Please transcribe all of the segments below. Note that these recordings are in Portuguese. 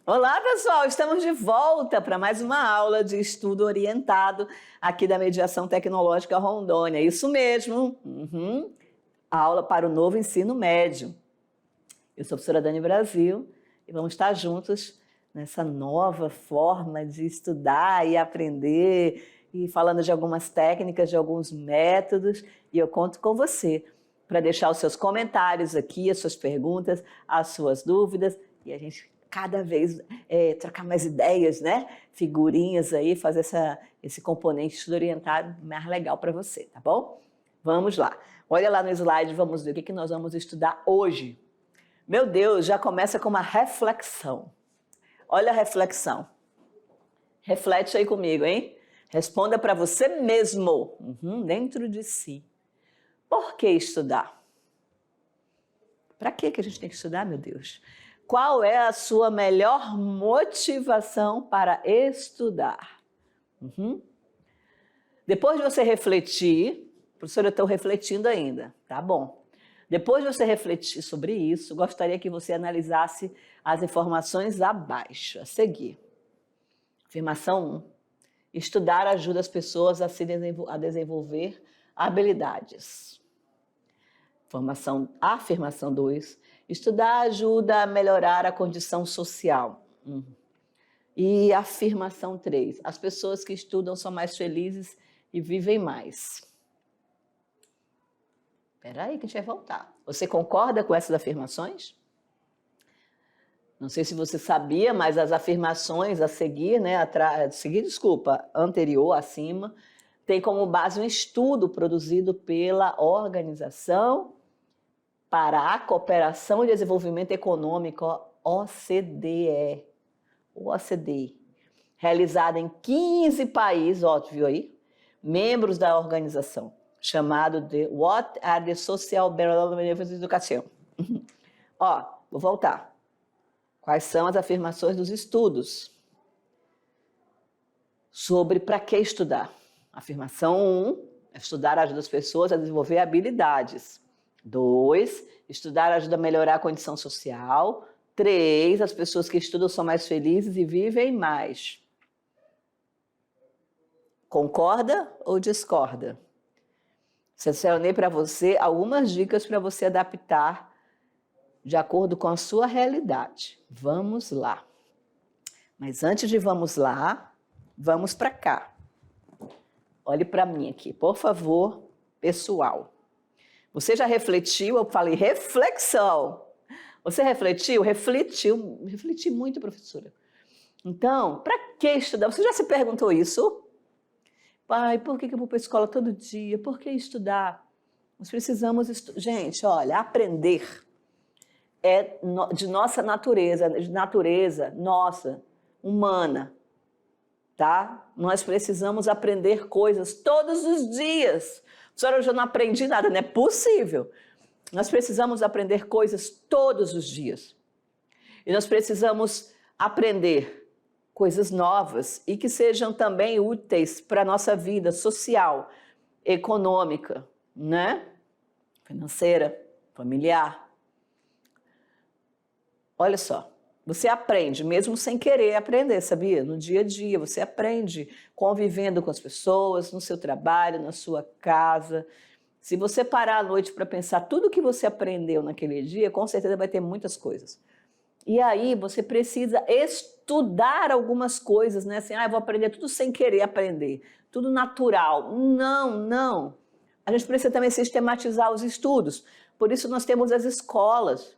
Olá, pessoal! Estamos de volta para mais uma aula de estudo orientado aqui da Mediação Tecnológica Rondônia. Isso mesmo, aula para o novo ensino médio. Eu sou a professora Dani Brasil e vamos estar juntos nessa nova forma de estudar e aprender e falando de algumas técnicas, de alguns métodos, e eu conto com você para deixar os seus comentários aqui, as suas perguntas, as suas dúvidas, e a gente cada vez trocar mais ideias, né? Figurinhas aí, fazer esse componente de estudo orientado mais legal para você, tá bom? Vamos lá. Olha lá no slide, vamos ver o que nós vamos estudar hoje. Meu Deus, já começa com uma reflexão. Olha a reflexão. Reflete aí comigo, hein? Responda para você mesmo, dentro de si. Por que estudar? Para que a gente tem que estudar, meu Deus? Qual é a sua melhor motivação para estudar? Depois de você refletir, professora, eu estou refletindo ainda, tá bom. Depois de você refletir sobre isso, gostaria que você analisasse as informações abaixo, a seguir. Afirmação 1. Estudar ajuda as pessoas a desenvolver habilidades. Afirmação 2. Estudar ajuda a melhorar a condição social. E afirmação 3. As pessoas que estudam são mais felizes e vivem mais. Espera aí que a gente vai voltar. Você concorda com essas afirmações? Não sei se você sabia, mas as afirmações a seguir, anterior, acima, tem como base um estudo produzido pela Organização para a Cooperação e Desenvolvimento Econômico, OCDE, realizada em 15 países, óbvio aí, membros da organização, chamado de What are the Social Benefits of Education? Vou voltar. Quais são as afirmações dos estudos sobre para que estudar? Afirmação 1, estudar ajuda as pessoas a desenvolver habilidades. 2, estudar ajuda a melhorar a condição social. 3, as pessoas que estudam são mais felizes e vivem mais. Concorda ou discorda? Selecionei para você algumas dicas para você adaptar de acordo com a sua realidade. Vamos lá. Mas antes de vamos lá, vamos para cá. Olhe para mim aqui, por favor, pessoal. Você já refletiu? Eu falei reflexão. Você refletiu? Refleti muito, professora. Então, para que estudar? Você já se perguntou isso? Pai, por que eu vou para a escola todo dia? Por que estudar? Nós precisamos estudar. Gente, olha, aprender é de nossa natureza, nossa, humana, tá? Nós precisamos aprender coisas todos os dias. Professora, eu já não aprendi nada, não é possível. Nós precisamos aprender coisas todos os dias. E nós precisamos aprender coisas novas e que sejam também úteis para a nossa vida social, econômica, né? Financeira, familiar. Olha só, você aprende mesmo sem querer aprender, sabia? No dia a dia, você aprende convivendo com as pessoas, no seu trabalho, na sua casa. Se você parar à noite para pensar tudo que você aprendeu naquele dia, com certeza vai ter muitas coisas. E aí você precisa estudar algumas coisas, né? Assim, eu vou aprender tudo sem querer aprender, tudo natural. Não. A gente precisa também sistematizar os estudos. Por isso nós temos as escolas.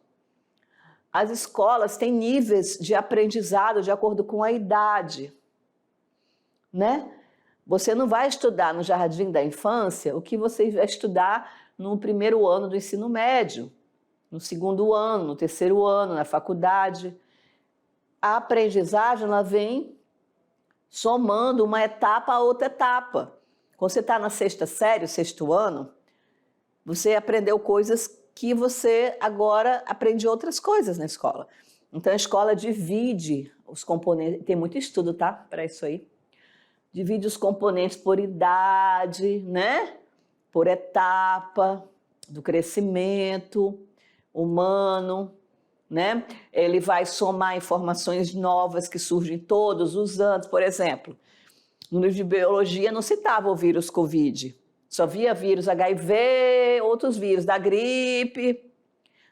As escolas têm níveis de aprendizado de acordo com a idade, né? Você não vai estudar no jardim da infância o que você vai estudar no primeiro ano do ensino médio, no segundo ano, no terceiro ano, na faculdade. A aprendizagem ela vem somando uma etapa a outra etapa. Quando você está na sexta série, o sexto ano, você aprendeu coisas que você agora aprende outras coisas na escola. Então a escola divide os componentes, tem muito estudo, tá? Para isso aí. Divide os componentes por idade, né? Por etapa do crescimento humano. né? Ele vai somar informações novas que surgem todos os anos. Por exemplo, no livro de biologia não citava o vírus Covid, só via vírus HIV, outros vírus da gripe,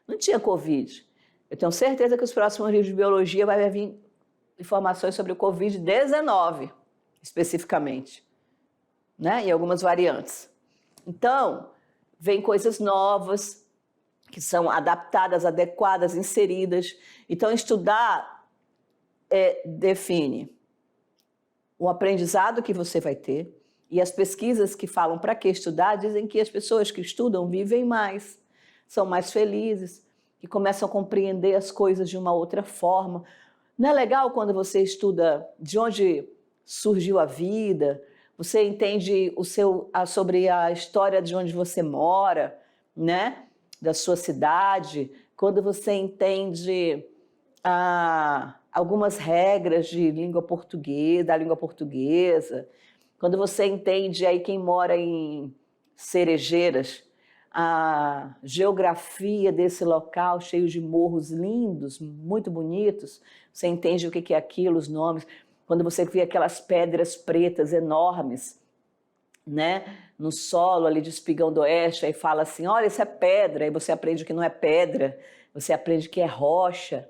não tinha Covid. Eu tenho certeza que os próximos livros de biologia vai vir informações sobre o Covid-19, especificamente, né? E algumas variantes. Então, vem coisas novas, que são adaptadas, adequadas, inseridas. Então, estudar define o aprendizado que você vai ter, e as pesquisas que falam para que estudar dizem que as pessoas que estudam vivem mais, são mais felizes, que começam a compreender as coisas de uma outra forma. Não é legal quando você estuda de onde surgiu a vida, você entende sobre a história de onde você mora, né? Da sua cidade, quando você entende algumas regras de língua portuguesa, da língua portuguesa, quando você entende aí quem mora em Cerejeiras, a geografia desse local cheio de morros lindos, muito bonitos, você entende o que é aquilo, os nomes, quando você vê aquelas pedras pretas enormes, né, no solo ali de Espigão do Oeste, aí fala assim, olha, isso é pedra, aí você aprende que não é pedra, você aprende que é rocha,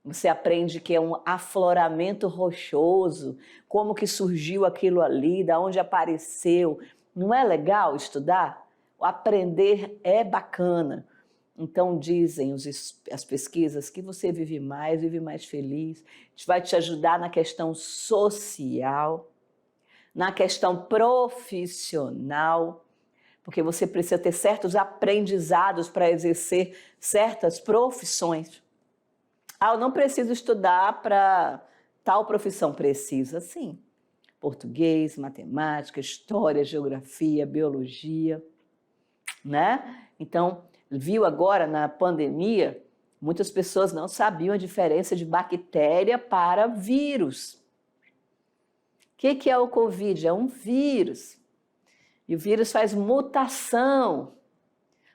você aprende que é um afloramento rochoso, como que surgiu aquilo ali, da onde apareceu. Não é legal estudar? O aprender é bacana. Então dizem as pesquisas que você vive mais feliz, vai te ajudar na questão social, na questão profissional, porque você precisa ter certos aprendizados para exercer certas profissões. Eu não preciso estudar para tal profissão. Precisa, sim. Português, matemática, história, geografia, biologia, né? Então, viu agora na pandemia, muitas pessoas não sabiam a diferença de bactéria para vírus. O que é o Covid? É um vírus. E o vírus faz mutação,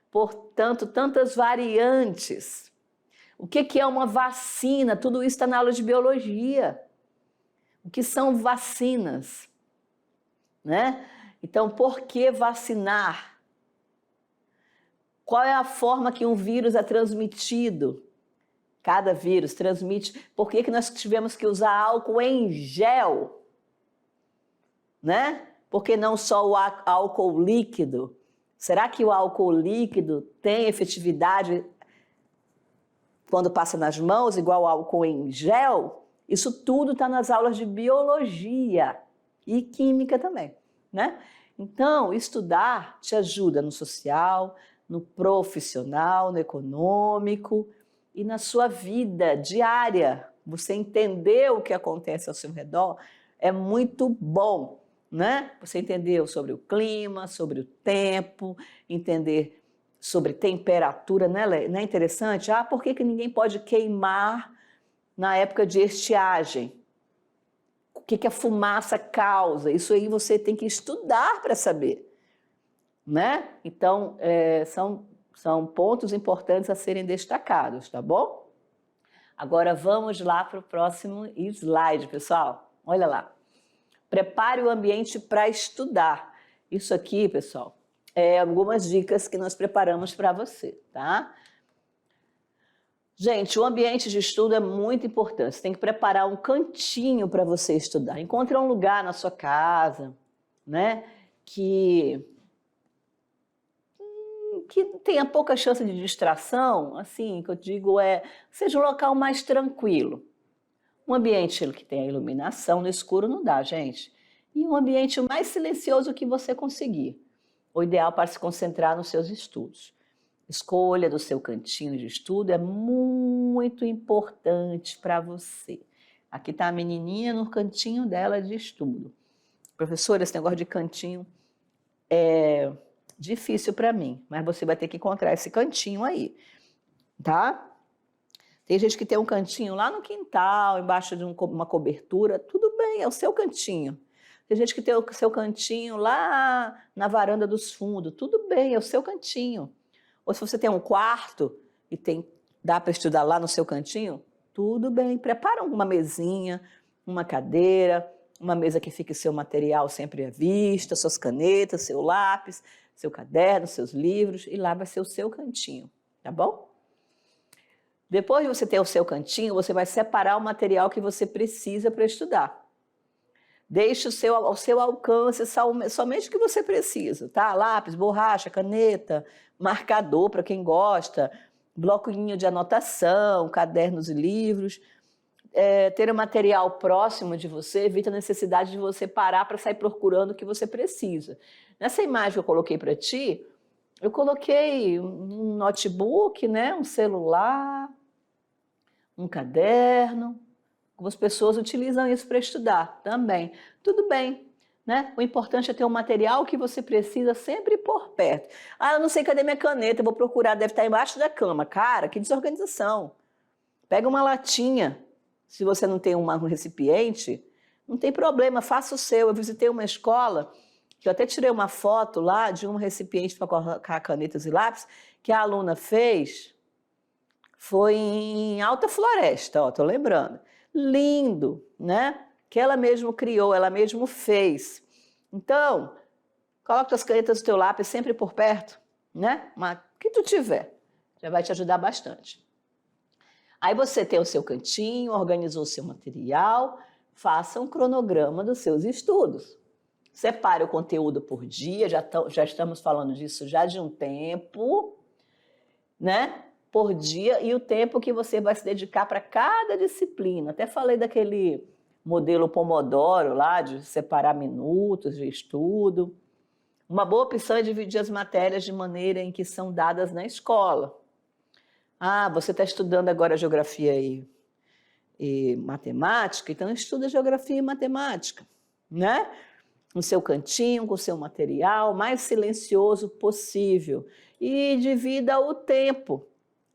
portanto, tantas variantes. O que é uma vacina? Tudo isso está na aula de biologia. O que são vacinas? Né? Então, por que vacinar? Qual é a forma que um vírus é transmitido? Cada vírus transmite. Por que nós tivemos que usar álcool em gel? Né? Por que não só o álcool líquido? Será que o álcool líquido tem efetividade quando passa nas mãos, igual ao álcool em gel? Isso tudo está nas aulas de biologia e química também, né? Então, estudar te ajuda no social, no profissional, no econômico e na sua vida diária. Você entender o que acontece ao seu redor é muito bom, né? Você entendeu sobre o clima, sobre o tempo, entender sobre temperatura, né? Não é interessante? Por que ninguém pode queimar na época de estiagem? O que a fumaça causa? Isso aí você tem que estudar para saber, né? Então, são pontos importantes a serem destacados, tá bom? Agora vamos lá para o próximo slide, pessoal. Olha lá. Prepare o ambiente para estudar. Isso aqui, pessoal, algumas dicas que nós preparamos para você, tá? Gente, o ambiente de estudo é muito importante. Você tem que preparar um cantinho para você estudar. Encontre um lugar na sua casa, né, que tenha pouca chance de distração, assim, que eu digo seja um local mais tranquilo. Um ambiente que tenha iluminação, no escuro não dá, gente. E um ambiente o mais silencioso que você conseguir. O ideal para se concentrar nos seus estudos. Escolha do seu cantinho de estudo é muito importante para você. Aqui está a menininha no cantinho dela de estudo. Professora, esse negócio de cantinho é difícil para mim, mas você vai ter que encontrar esse cantinho aí, tá? Tem gente que tem um cantinho lá no quintal, embaixo de uma cobertura, tudo bem, é o seu cantinho. Tem gente que tem o seu cantinho lá na varanda dos fundos, tudo bem, é o seu cantinho. Ou se você tem um quarto e tem Dá para estudar lá no seu cantinho? Tudo bem, prepara uma mesinha, uma cadeira, uma mesa que fique seu material sempre à vista, suas canetas, seu lápis, seu caderno, seus livros, e lá vai ser o seu cantinho, tá bom? Depois de você ter o seu cantinho, você vai separar o material que você precisa para estudar. Deixe ao seu alcance somente o que você precisa, tá? Lápis, borracha, caneta, marcador para quem gosta, bloquinho de anotação, cadernos e livros. Ter um material próximo de você evita a necessidade de você parar para sair procurando o que você precisa. Nessa imagem que eu coloquei para ti, eu coloquei um notebook, né? Um celular, um caderno. Algumas pessoas utilizam isso para estudar também. Tudo bem, né? O importante é ter um material que você precisa sempre por perto. Ah, eu não sei cadê minha caneta, eu vou procurar, deve estar embaixo da cama. Cara, que desorganização. Pega uma latinha. Se você não tem um recipiente, não tem problema, faça o seu. Eu visitei uma escola, que eu até tirei uma foto lá de um recipiente para colocar canetas e lápis, que a aluna fez, foi em Alta Floresta, ó, tô lembrando. Lindo, né? Que ela mesmo criou, ela mesmo fez. Então, coloca as canetas do teu lápis sempre por perto, né? Mas que tu tiver, já vai te ajudar bastante. Aí você tem o seu cantinho, organizou o seu material, faça um cronograma dos seus estudos. Separe o conteúdo por dia, já estamos falando disso já de um tempo, né? Por dia e o tempo que você vai se dedicar para cada disciplina. Até falei daquele modelo Pomodoro lá, de separar minutos de estudo. Uma boa opção é dividir as matérias de maneira em que são dadas na escola. Ah, você está estudando agora geografia e matemática, então estuda geografia e matemática, né? No seu cantinho, com o seu material, mais silencioso possível. E divida o tempo.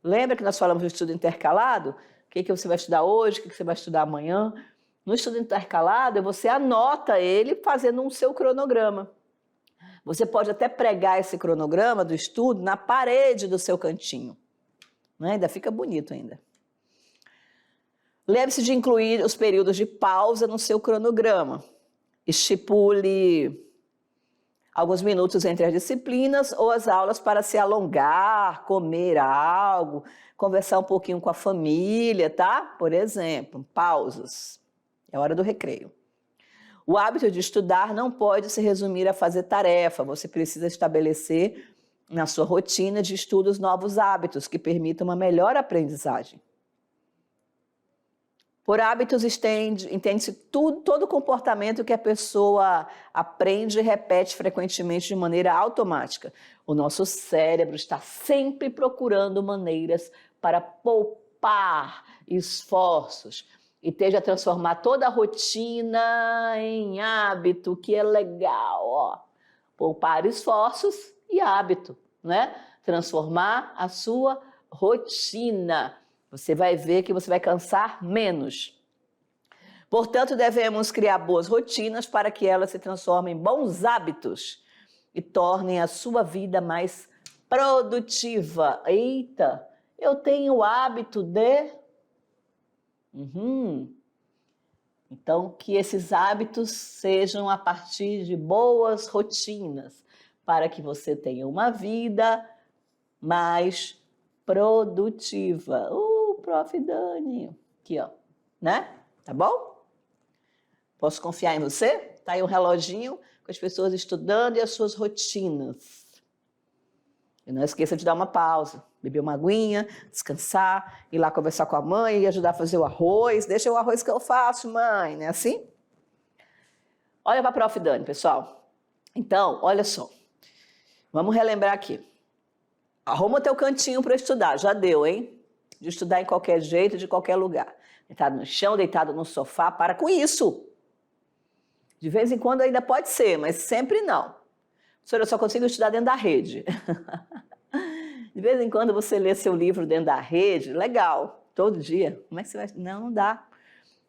Lembra que nós falamos do estudo intercalado? O que você vai estudar hoje, o que você vai estudar amanhã? No estudo intercalado, você anota ele fazendo um seu cronograma. Você pode até pregar esse cronograma do estudo na parede do seu cantinho. Né? Ainda fica bonito ainda. Lembre-se de incluir os períodos de pausa no seu cronograma. Estipule alguns minutos entre as disciplinas ou as aulas para se alongar, comer algo, conversar um pouquinho com a família, tá? Por exemplo, pausas. É hora do recreio. O hábito de estudar não pode se resumir a fazer tarefa. Você precisa estabelecer na sua rotina de estudos novos hábitos que permitam uma melhor aprendizagem. Por hábitos entende-se todo comportamento que a pessoa aprende e repete frequentemente de maneira automática. O nosso cérebro está sempre procurando maneiras para poupar esforços e esteja a transformar toda a rotina em hábito, que é legal, ó. Poupar esforços e hábito, né? Transformar a sua rotina. Você vai ver que você vai cansar menos. Portanto, devemos criar boas rotinas para que elas se transformem em bons hábitos e tornem a sua vida mais produtiva. Eita, eu tenho o hábito de... Então, que esses hábitos sejam a partir de boas rotinas, para que você tenha uma vida mais produtiva. Prof. Dani, aqui, ó, né? Tá bom? Posso confiar em você? Tá aí um reloginho com as pessoas estudando e as suas rotinas. E não esqueça de dar uma pausa, beber uma aguinha, descansar, ir lá conversar com a mãe e ajudar a fazer o arroz. Deixa o arroz que eu faço, mãe, não é assim? Olha para a Prof. Dani, pessoal. Então, olha só. Vamos relembrar aqui. Arruma teu cantinho para estudar, já deu, hein? De estudar em qualquer jeito, de qualquer lugar. Deitado no chão, deitado no sofá, para com isso. De vez em quando ainda pode ser, mas sempre não. Professora, eu só consigo estudar dentro da rede. De vez em quando você lê seu livro dentro da rede, legal, todo dia. Como é que você vai... Não dá.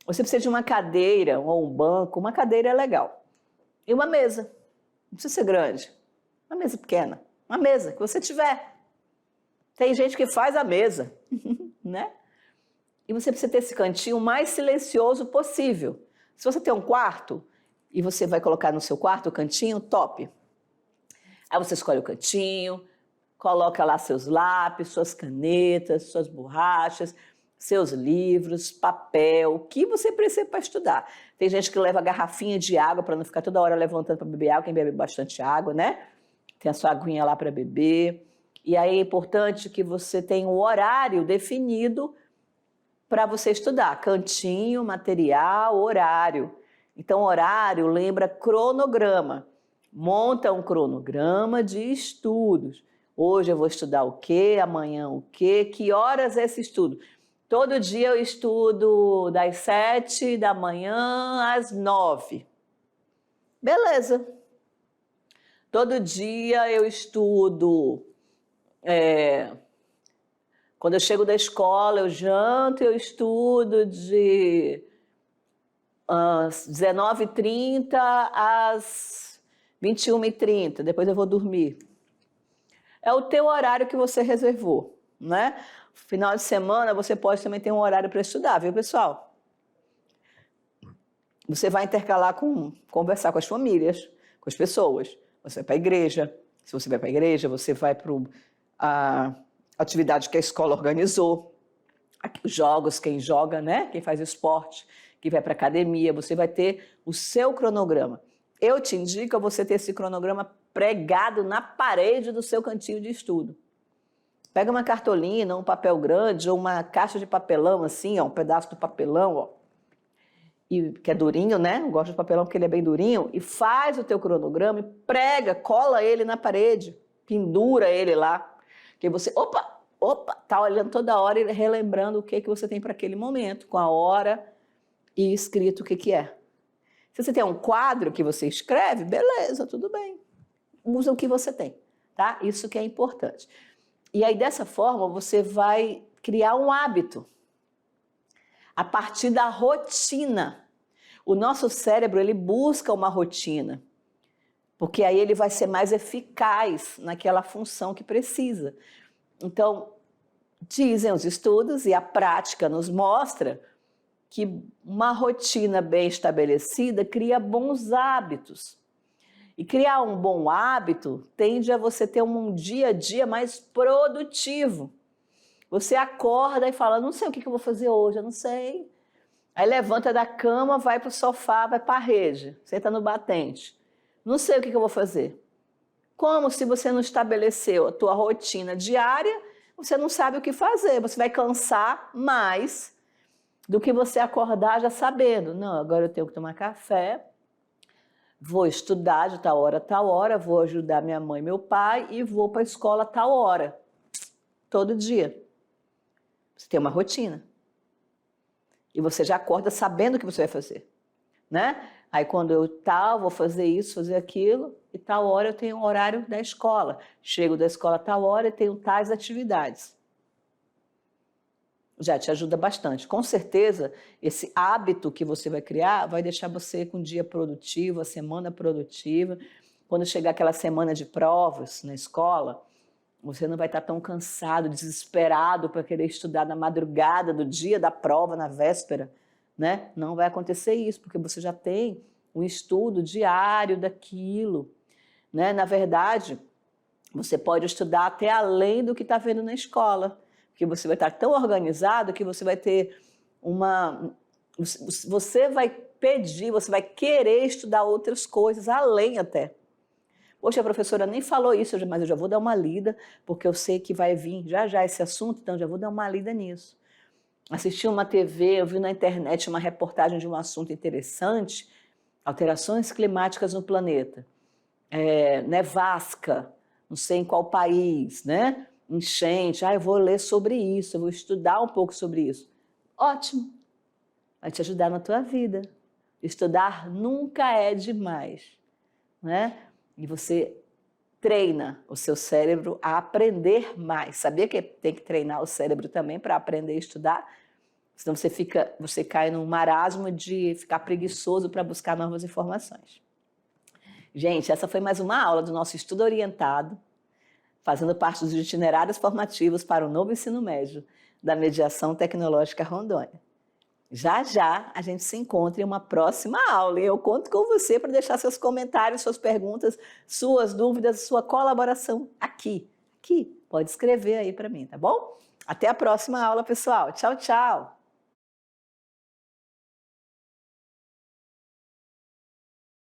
Você precisa de uma cadeira ou um banco. Uma cadeira é legal. E uma mesa. Não precisa ser grande. Uma mesa pequena. Uma mesa que você tiver. Tem gente que faz a mesa. né? E você precisa ter esse cantinho o mais silencioso possível. Se você tem um quarto e você vai colocar no seu quarto o cantinho, top. Aí você escolhe o cantinho, coloca lá seus lápis, suas canetas, suas borrachas, seus livros, papel, o que você precisa para estudar. Tem gente que leva garrafinha de água para não ficar toda hora levantando para beber água, quem bebe bastante água, né? Tem a sua aguinha lá para beber. E aí é importante que você tenha um horário definido para você estudar. Cantinho, material, horário. Então, horário lembra cronograma. Monta um cronograma de estudos. Hoje eu vou estudar o quê? Amanhã o quê? Que horas é esse estudo? Todo dia eu estudo das 7 da manhã às 9. Beleza. Todo dia eu estudo. Quando eu chego da escola, eu janto e eu estudo de 19h30 às 21h30. Depois eu vou dormir. É o teu horário que você reservou, né? Final de semana, você pode também ter um horário para estudar, viu, pessoal? Você vai intercalar com conversar com as famílias, com as pessoas. Você vai para a igreja. Se você vai para a igreja, você vai para a atividade que a escola organizou. Os jogos, quem joga, né? Quem faz esporte, quem vai para a academia. Você vai ter o seu cronograma. Eu te indico a você ter esse cronograma pregado na parede do seu cantinho de estudo. Pega uma cartolina, um papel grande ou uma caixa de papelão assim, ó, um pedaço do papelão, ó, que é durinho, né? Eu gosto de papelão porque ele é bem durinho, e faz o teu cronograma e prega, cola ele na parede, pendura ele lá, que você, tá olhando toda hora e relembrando o que você tem para aquele momento, com a hora e escrito o que é. Se você tem um quadro que você escreve, beleza, tudo bem. Usa o que você tem, tá? Isso que é importante. E aí, dessa forma, você vai criar um hábito a partir da rotina. O nosso cérebro, ele busca uma rotina, porque aí ele vai ser mais eficaz naquela função que precisa. Então, dizem os estudos e a prática nos mostra que uma rotina bem estabelecida cria bons hábitos. E criar um bom hábito tende a você ter um dia a dia mais produtivo. Você acorda e fala, não sei o que eu vou fazer hoje, eu não sei. Aí levanta da cama, vai para o sofá, vai para a rede, senta no batente. Não sei o que eu vou fazer. Como se você não estabeleceu a tua rotina diária, você não sabe o que fazer. Você vai cansar mais do que você acordar já sabendo. Não, agora eu tenho que tomar café, vou estudar de tal hora, vou ajudar minha mãe e meu pai e vou para a escola tal hora. Todo dia. Você tem uma rotina. E você já acorda sabendo o que você vai fazer, né? Aí quando eu vou fazer isso, fazer aquilo, e tal hora eu tenho um horário da escola. Chego da escola tal hora e tenho tais atividades. Já te ajuda bastante. Com certeza, esse hábito que você vai criar vai deixar você com um dia produtivo, a semana produtiva. Quando chegar aquela semana de provas na escola, você não vai estar tão cansado, desesperado para querer estudar na madrugada do dia da prova, na véspera, né? Não vai acontecer isso, porque você já tem um estudo diário daquilo, né? Na verdade, você pode estudar até além do que está vendo na escola, porque você vai estar tão organizado que você vai ter você vai pedir, você vai querer estudar outras coisas, além até. Poxa, a professora nem falou isso, mas eu já vou dar uma lida, porque eu sei que vai vir já esse assunto, então já vou dar uma lida nisso. Assisti uma TV, eu vi na internet uma reportagem de um assunto interessante, alterações climáticas no planeta, nevasca, não sei em qual país, né? Enchente, eu vou ler sobre isso, eu vou estudar um pouco sobre isso. Ótimo, vai te ajudar na tua vida. Estudar nunca é demais, né? E você treina o seu cérebro a aprender mais. Sabia que tem que treinar o cérebro também para aprender a estudar? Senão você cai num marasmo de ficar preguiçoso para buscar novas informações. Gente, essa foi mais uma aula do nosso estudo orientado, fazendo parte dos itinerários formativos para o novo ensino médio. da Mediação Tecnológica Rondônia. Já já a gente se encontra em uma próxima aula e eu conto com você para deixar seus comentários, suas perguntas, suas dúvidas, sua colaboração aqui. Pode escrever aí para mim, tá bom? Até a próxima aula, pessoal. Tchau, tchau!